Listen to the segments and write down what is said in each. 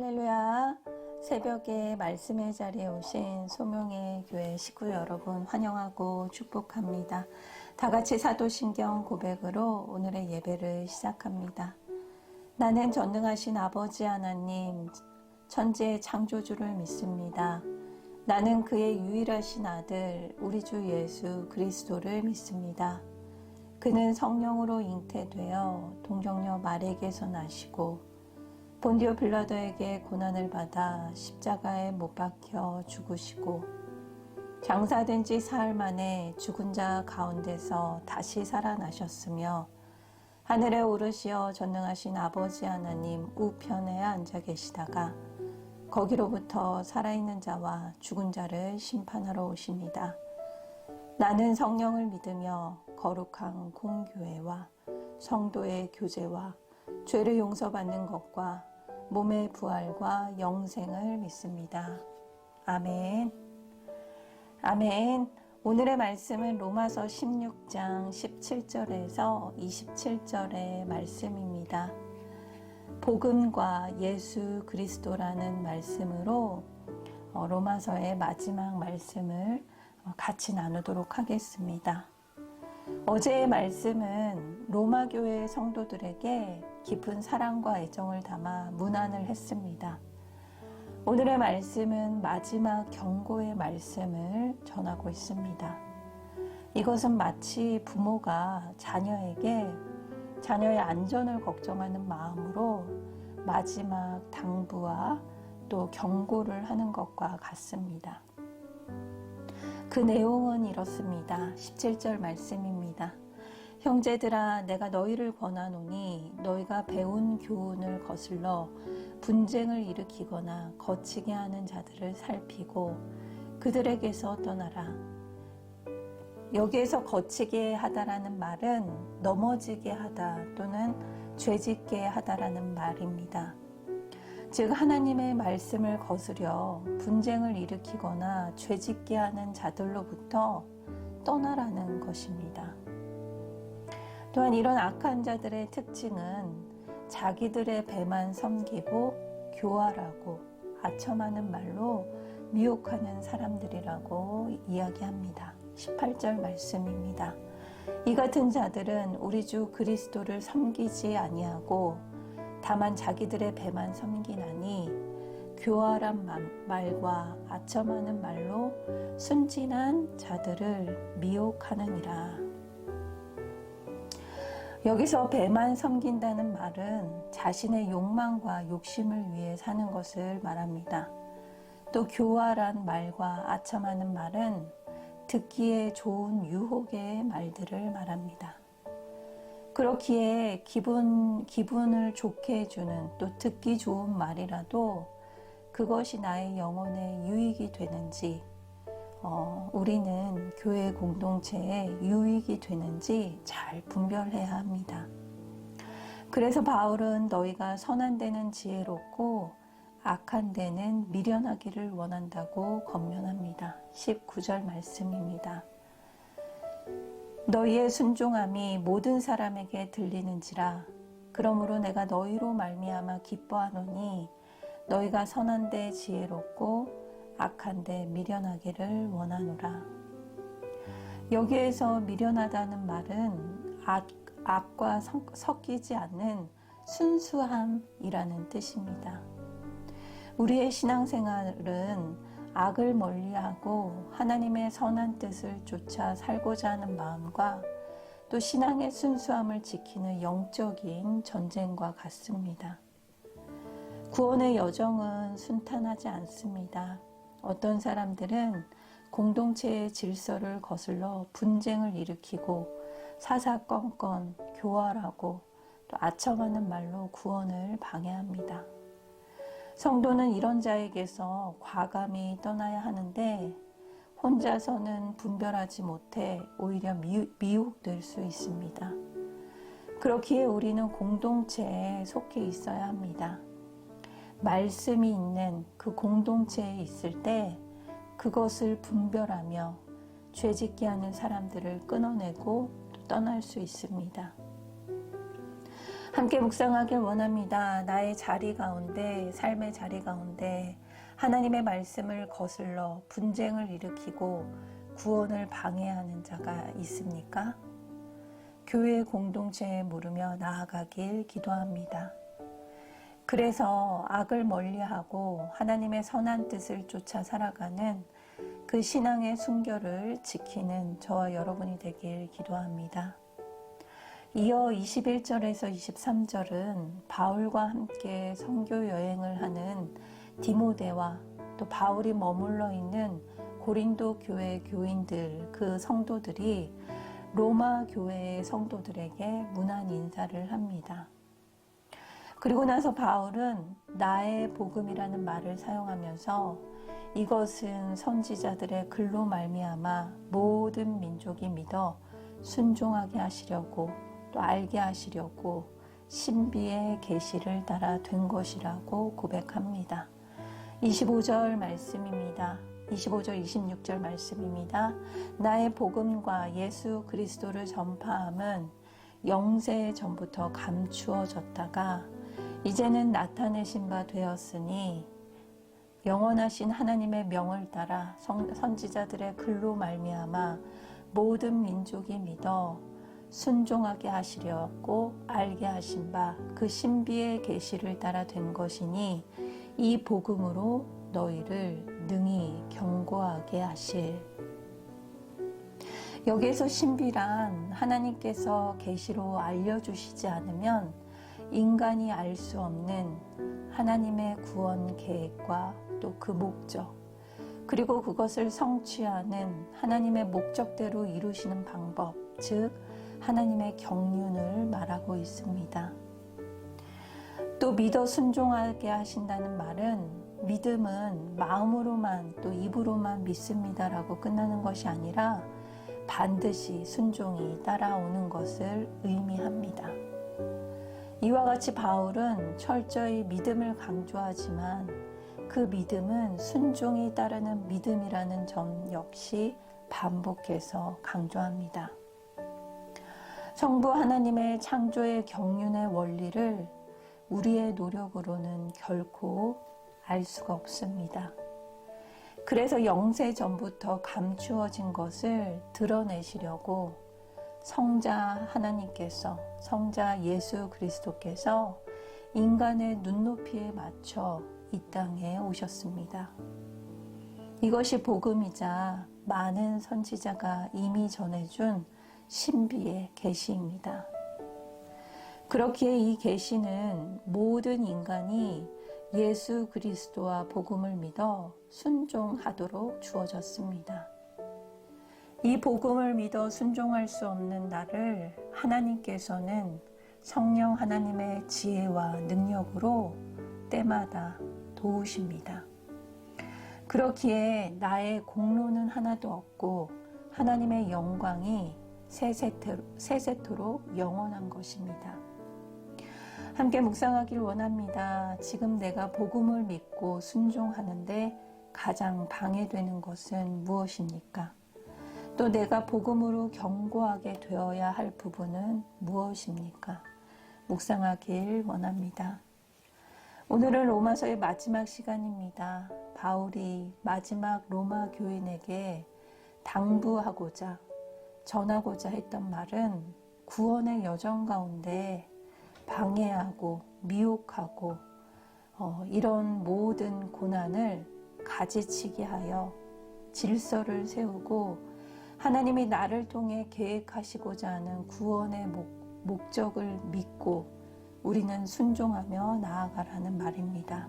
할렐루야. 새벽에 말씀의 자리에 오신 소명의 교회 식구 여러분 환영하고 축복합니다. 다 같이 사도신경 고백으로 오늘의 예배를 시작합니다. 나는 전능하신 아버지 하나님, 천지의 창조주를 믿습니다. 나는 그의 유일하신 아들, 우리 주 예수 그리스도를 믿습니다. 그는 성령으로 잉태되어 동정녀 마리에게서 나시고 본디오 빌라도에게 고난을 받아 십자가에 못 박혀 죽으시고 장사된 지 사흘 만에 죽은 자 가운데서 다시 살아나셨으며 하늘에 오르시어 전능하신 아버지 하나님 우편에 앉아 계시다가 거기로부터 살아있는 자와 죽은 자를 심판하러 오십니다. 나는 성령을 믿으며 거룩한 공교회와 성도의 교제와 죄를 용서받는 것과 몸의 부활과 영생을 믿습니다. 아멘. 아멘. 오늘의 말씀은 로마서 16장 17절에서 27절의 말씀입니다. 복음과 예수 그리스도라는 말씀으로 로마서의 마지막 말씀을 같이 나누도록 하겠습니다. 어제의 말씀은 로마 교회 성도들에게 깊은 사랑과 애정을 담아 문안을 했습니다. 오늘의 말씀은 마지막 경고의 말씀을 전하고 있습니다. 이것은 마치 부모가 자녀에게 자녀의 안전을 걱정하는 마음으로 마지막 당부와 또 경고를 하는 것과 같습니다. 그 내용은 이렇습니다. 17절 말씀입니다. 형제들아 내가 너희를 권하노니 너희가 배운 교훈을 거슬러 분쟁을 일으키거나 거치게 하는 자들을 살피고 그들에게서 떠나라. 여기에서 거치게 하다라는 말은 넘어지게 하다 또는 죄짓게 하다라는 말입니다. 즉 하나님의 말씀을 거스려 분쟁을 일으키거나 죄짓게 하는 자들로부터 떠나라는 것입니다. 또한 이런 악한 자들의 특징은 자기들의 배만 섬기고 교활하고 아첨하는 말로 미혹하는 사람들이라고 이야기합니다. 18절 말씀입니다. 이 같은 자들은 우리 주 그리스도를 섬기지 아니하고 다만 자기들의 배만 섬기나니 교활한 말과 아첨하는 말로 순진한 자들을 미혹하느니라. 여기서 배만 섬긴다는 말은 자신의 욕망과 욕심을 위해 사는 것을 말합니다. 또 교활한 말과 아첨하는 말은 듣기에 좋은 유혹의 말들을 말합니다. 그렇기에 기분을 좋게 해주는 또 듣기 좋은 말이라도 그것이 나의 영혼에 유익이 되는지 우리는 교회 공동체에 유익이 되는지 잘 분별해야 합니다. 그래서 바울은 너희가 선한 데는 지혜롭고 악한 데는 미련하기를 원한다고 권면합니다. 19절 말씀입니다. 너희의 순종함이 모든 사람에게 들리는지라 그러므로 내가 너희로 말미암아 기뻐하노니 너희가 선한 데 지혜롭고 악한 데 미련하기를 원하노라. 여기에서 미련하다는 말은 악과 섞이지 않는 순수함이라는 뜻입니다. 우리의 신앙생활은 악을 멀리하고 하나님의 선한 뜻을 쫓아 살고자 하는 마음과 또 신앙의 순수함을 지키는 영적인 전쟁과 같습니다. 구원의 여정은 순탄하지 않습니다. 어떤 사람들은 공동체의 질서를 거슬러 분쟁을 일으키고 사사건건 교활하고 또 아첨하는 말로 구원을 방해합니다. 성도는 이런 자에게서 과감히 떠나야 하는데 혼자서는 분별하지 못해 오히려 미혹될 수 있습니다. 그렇기에 우리는 공동체에 속해 있어야 합니다. 말씀이 있는 그 공동체에 있을 때 그것을 분별하며 죄짓게 하는 사람들을 끊어내고 떠날 수 있습니다. 함께 묵상하길 원합니다. 나의 자리 가운데, 삶의 자리 가운데 하나님의 말씀을 거슬러 분쟁을 일으키고 구원을 방해하는 자가 있습니까? 교회 공동체에 물으며 나아가길 기도합니다. 그래서 악을 멀리하고 하나님의 선한 뜻을 쫓아 살아가는 그 신앙의 순결을 지키는 저와 여러분이 되길 기도합니다. 이어 21절에서 23절은 바울과 함께 선교 여행을 하는 디모데와 또 바울이 머물러 있는 고린도 교회 교인들, 그 성도들이 로마 교회의 성도들에게 문안 인사를 합니다. 그리고 나서 바울은 나의 복음이라는 말을 사용하면서 이것은 선지자들의 글로 말미암아 모든 민족이 믿어 순종하게 하시려고 또 알게 하시려고 신비의 계시를 따라 된 것이라고 고백합니다. 25절 말씀입니다. 25절 26절 말씀입니다. 나의 복음과 예수 그리스도를 전파함은 영세 전부터 감추어졌다가 이제는 나타내신 바 되었으니 영원하신 하나님의 명을 따라 선지자들의 글로 말미암아 모든 민족이 믿어 순종하게 하시려고 알게 하신 바 그 신비의 계시를 따라 된 것이니 이 복음으로 너희를 능히 경고하게 하실. 여기에서 신비란 하나님께서 계시로 알려주시지 않으면 인간이 알 수 없는 하나님의 구원 계획과 또 그 목적, 그리고 그것을 성취하는 하나님의 목적대로 이루시는 방법, 즉 하나님의 경륜을 말하고 있습니다. 또 믿어 순종하게 하신다는 말은 믿음은 마음으로만 또 입으로만 믿습니다라고 끝나는 것이 아니라 반드시 순종이 따라오는 것을 의미합니다. 이와 같이 바울은 철저히 믿음을 강조하지만 그 믿음은 순종이 따르는 믿음이라는 점 역시 반복해서 강조합니다. 성부 하나님의 창조의 경륜의 원리를 우리의 노력으로는 결코 알 수가 없습니다. 그래서 영세 전부터 감추어진 것을 드러내시려고 성자 하나님께서, 성자 예수 그리스도께서 인간의 눈높이에 맞춰 이 땅에 오셨습니다. 이것이 복음이자 많은 선지자가 이미 전해준 신비의 계시입니다. 그렇기에 이 계시는 모든 인간이 예수 그리스도와 복음을 믿어 순종하도록 주어졌습니다. 이 복음을 믿어 순종할 수 없는 나를 하나님께서는 성령 하나님의 지혜와 능력으로 때마다 도우십니다. 그렇기에 나의 공로는 하나도 없고 하나님의 영광이 세세토록 영원한 것입니다. 함께 묵상하길 원합니다. 지금 내가 복음을 믿고 순종하는데 가장 방해되는 것은 무엇입니까? 또 내가 복음으로 경고하게 되어야 할 부분은 무엇입니까? 묵상하길 원합니다. 오늘은 로마서의 마지막 시간입니다. 바울이 마지막 로마 교인에게 당부하고자 전하고자 했던 말은 구원의 여정 가운데 방해하고 미혹하고 이런 모든 고난을 가지치게 하여 질서를 세우고 하나님이 나를 통해 계획하시고자 하는 구원의 목적을 믿고 우리는 순종하며 나아가라는 말입니다.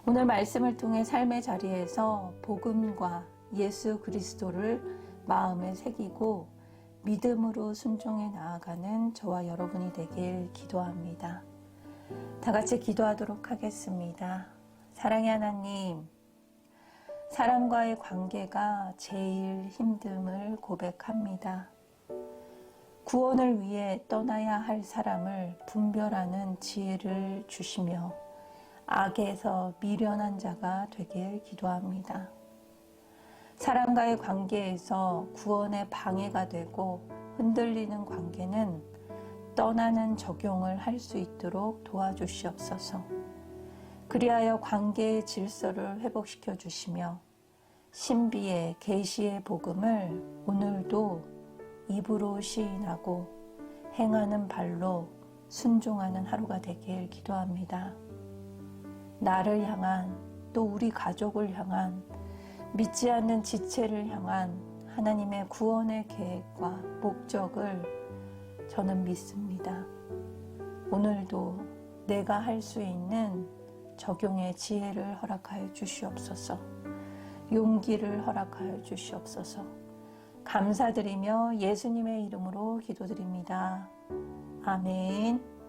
오늘 말씀을 통해 삶의 자리에서 복음과 예수 그리스도를 마음에 새기고 믿음으로 순종해 나아가는 저와 여러분이 되길 기도합니다. 다 같이 기도하도록 하겠습니다. 사랑의 하나님, 사람과의 관계가 제일 힘듦을 고백합니다. 구원을 위해 떠나야 할 사람을 분별하는 지혜를 주시며 악에서 미련한 자가 되길 기도합니다. 사람과의 관계에서 구원에 방해가 되고 흔들리는 관계는 떠나는 적용을 할 수 있도록 도와주시옵소서. 그리하여 관계의 질서를 회복시켜 주시며 신비의 계시의 복음을 오늘도 입으로 시인하고 행하는 발로 순종하는 하루가 되길 기도합니다. 나를 향한 또 우리 가족을 향한 믿지 않는 지체를 향한 하나님의 구원의 계획과 목적을 저는 믿습니다. 오늘도 내가 할 수 있는 적용의 지혜를 허락하여 주시옵소서. 용기를 허락하여 주시옵소서. 감사드리며 예수님의 이름으로 기도드립니다. 아멘.